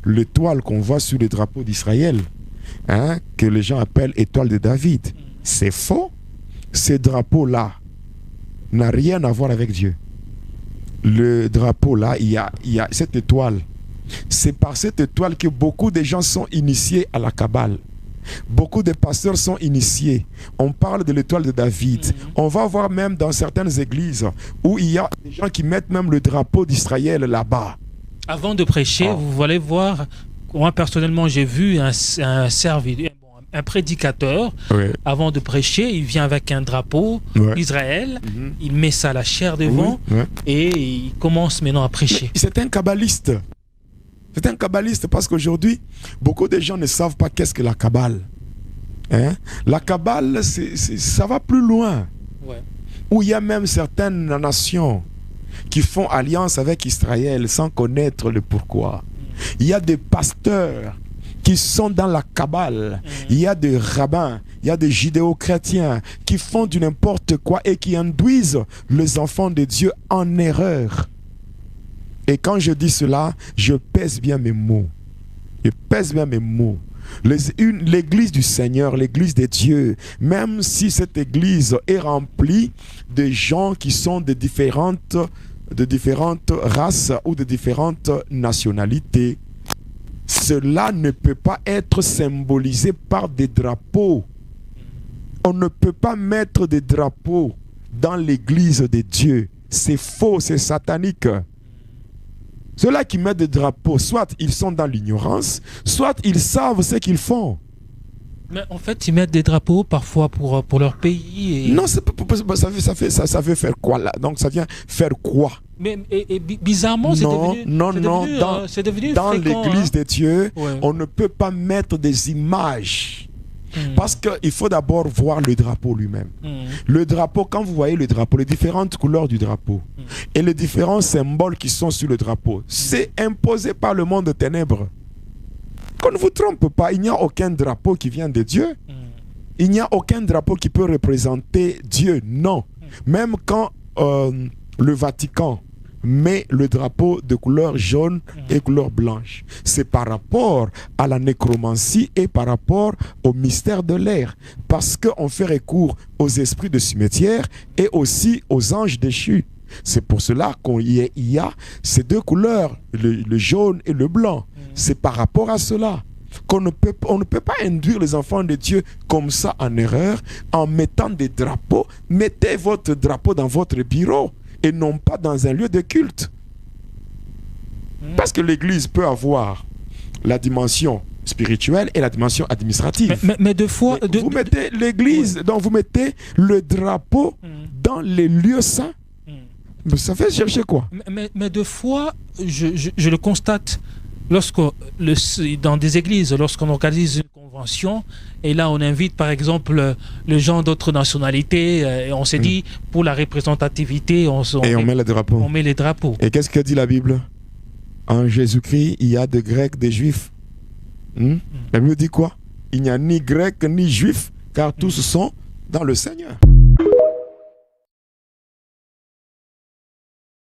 l'étoile qu'on voit sur le drapeau d'Israël, hein, que les gens appellent étoile de David. C'est faux. Ce drapeau-là n'a rien à voir avec Dieu. Le drapeau-là, il y a cette étoile. C'est par cette étoile que beaucoup de gens sont initiés à la Kabbale. Beaucoup de pasteurs sont initiés. On parle de l'étoile de David. On va voir même dans certaines églises où il y a des gens qui mettent même le drapeau d'Israël là-bas. Avant de prêcher, vous allez voir, moi personnellement j'ai vu un prédicateur, avant de prêcher, il vient avec un drapeau d'Israël, il met ça à la chair devant et il commence maintenant à prêcher. C'est un kabbaliste. C'est un kabbaliste parce qu'aujourd'hui, beaucoup de gens ne savent pas qu'est-ce que la Kabbale. Hein? La Kabbale, ça va plus loin. Où il y a même certaines nations qui font alliance avec Israël sans connaître le pourquoi. Il y a des pasteurs qui sont dans la Kabbale. Il y a des rabbins, il y a des judéo-chrétiens qui font du n'importe quoi et qui induisent les enfants de Dieu en erreur. Et quand je dis cela, je pèse bien mes mots. Je pèse bien mes mots. L'église du Seigneur, l'église de Dieu, même si cette église est remplie de gens qui sont de différentes races ou de différentes nationalités, cela ne peut pas être symbolisé par des drapeaux. On ne peut pas mettre des drapeaux dans l'église de Dieu. C'est faux, c'est satanique. Ceux-là qui mettent des drapeaux, soit ils sont dans l'ignorance, soit ils savent ce qu'ils font. Mais en fait, ils mettent des drapeaux parfois pour leur pays. Et... Non, ça veut faire quoi là? Donc ça vient faire quoi? Mais bizarrement, c'est devenu dans fréquent, l'église hein? de Dieu, on ne peut pas mettre des images. Parce qu'il faut d'abord voir le drapeau lui-même. Le drapeau, quand vous voyez le drapeau, les différentes couleurs du drapeau et les différents symboles qui sont sur le drapeau, c'est imposé par le monde de ténèbres. Qu'on ne vous trompe pas, il n'y a aucun drapeau qui vient de Dieu. Il n'y a aucun drapeau qui peut représenter Dieu, non. Même quand le Vatican met le drapeau de couleur jaune et couleur blanche, c'est par rapport à la nécromancie et par rapport au mystère de l'air, parce qu'on fait recours aux esprits de cimetière et aussi aux anges déchus. C'est pour cela qu'il y a ces deux couleurs, le jaune et le blanc. C'est par rapport à cela qu'on ne peut pas induire les enfants de Dieu comme ça en erreur en mettant des drapeaux. Mettez votre drapeau dans votre bureau et non pas dans un lieu de culte. Parce que l'église peut avoir la dimension spirituelle et la dimension administrative. Mais deux fois... vous mettez l'église, donc vous mettez le drapeau dans les lieux saints. Ça fait chercher quoi? Mais deux fois, je le constate, dans des églises, lorsqu'on organise une convention, et là on invite par exemple les gens d'autres nationalités, et on s'est dit, pour la représentativité, on met les drapeaux. Et qu'est-ce que dit la Bible? En Jésus-Christ, il y a des Grecs, des Juifs. La Bible dit quoi? Il n'y a ni Grecs ni Juifs, car tous sont dans le Seigneur.